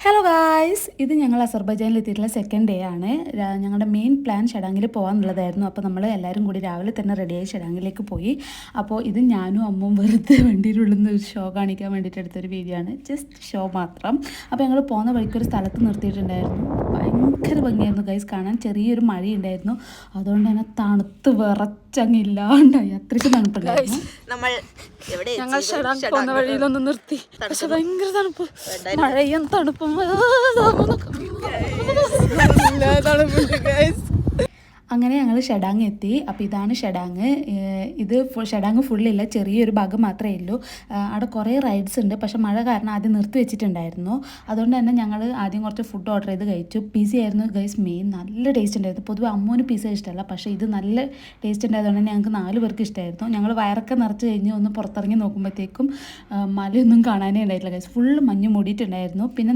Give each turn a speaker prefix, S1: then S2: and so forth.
S1: Hello guys, ഇത് ഞങ്ങൾ അസർബൈജാനിലെത്തിയിട്ടുള്ള second day ആണ്. ഞങ്ങളുടെ മെയിൻ പ്ലാൻ ഷഡാങ്ങിൽ പോകാമെന്നുള്ളതായിരുന്നു. അപ്പോൾ നമ്മൾ എല്ലാവരും കൂടി രാവിലെ തന്നെ റെഡിയായി ഷഡാങ്ങിലേക്ക് പോയി. അപ്പോൾ ഇത് ഞാനും അമ്മും വെറുതെ വണ്ടിയിലുള്ളിൽ നിന്ന് ഒരു ഷോ കാണിക്കാൻ വേണ്ടിയിട്ട് എടുത്തൊരു വീഡിയോ ആണ്, ജസ്റ്റ് ഷോ മാത്രം. അപ്പോൾ ഞങ്ങൾ പോകുന്ന വഴിക്കൊരു സ്ഥലത്ത് നിർത്തിയിട്ടുണ്ടായിരുന്നു. ഭയങ്കര ഭംഗിയായിരുന്നു ഗൈസ് കാണാൻ. ചെറിയൊരു മഴയുണ്ടായിരുന്നു, അതുകൊണ്ട് തന്നെ തണുത്ത് വിറച്ചങ്ങില്ലാണ്ടായി, അത്രയ്ക്ക് തണുപ്പുണ്ടായിരുന്നു.
S2: ഞങ്ങൾ ഷഡാങ് പോകുന്ന വഴിയിലൊന്ന് നിർത്തി, പക്ഷെ ഭയങ്കര തണുപ്പ്, മഴയും തണുപ്പും
S1: അങ്ങനെ ഞങ്ങൾ ഷഡാങ് എത്തി. അപ്പോൾ ഇതാണ് ഷഡാങ്. ഇത് ഷഡാങ് ഫുള്ളില്ല, ചെറിയൊരു ഭാഗം മാത്രമേ ഉള്ളൂ. അവിടെ കുറേ റൈഡ്സ് ഉണ്ട്, പക്ഷേ മഴ കാരണം ആദ്യം നിർത്തി വെച്ചിട്ടുണ്ടായിരുന്നു. അതുകൊണ്ട് തന്നെ ഞങ്ങൾ ആദ്യം കുറച്ച് ഫുഡ് ഓർഡർ ചെയ്ത് കഴിച്ചു. പിസ ആയിരുന്നു ഗൈസ് മെയിൻ. നല്ല ടേസ്റ്റ് ഉണ്ടായിരുന്നു. പൊതുവെ അമ്മൂന് പിസ ഇഷ്ടമല്ല, പക്ഷേ ഇത് നല്ല ടേസ്റ്റ് ഉണ്ടായതുകൊണ്ട് തന്നെ ഞങ്ങൾക്ക് 4 പേർക്ക് ഇഷ്ടമായിരുന്നു. ഞങ്ങൾ വയറൊക്കെ നിറച്ച് കഴിഞ്ഞ് ഒന്ന് പുറത്തിറങ്ങി നോക്കുമ്പോഴത്തേക്കും മലയൊന്നും കാണാനേ ഉണ്ടായിട്ടില്ല ഗൈസ്. ഫുള്ള് മഞ്ഞ് മൂടിയിട്ടുണ്ടായിരുന്നു. പിന്നെ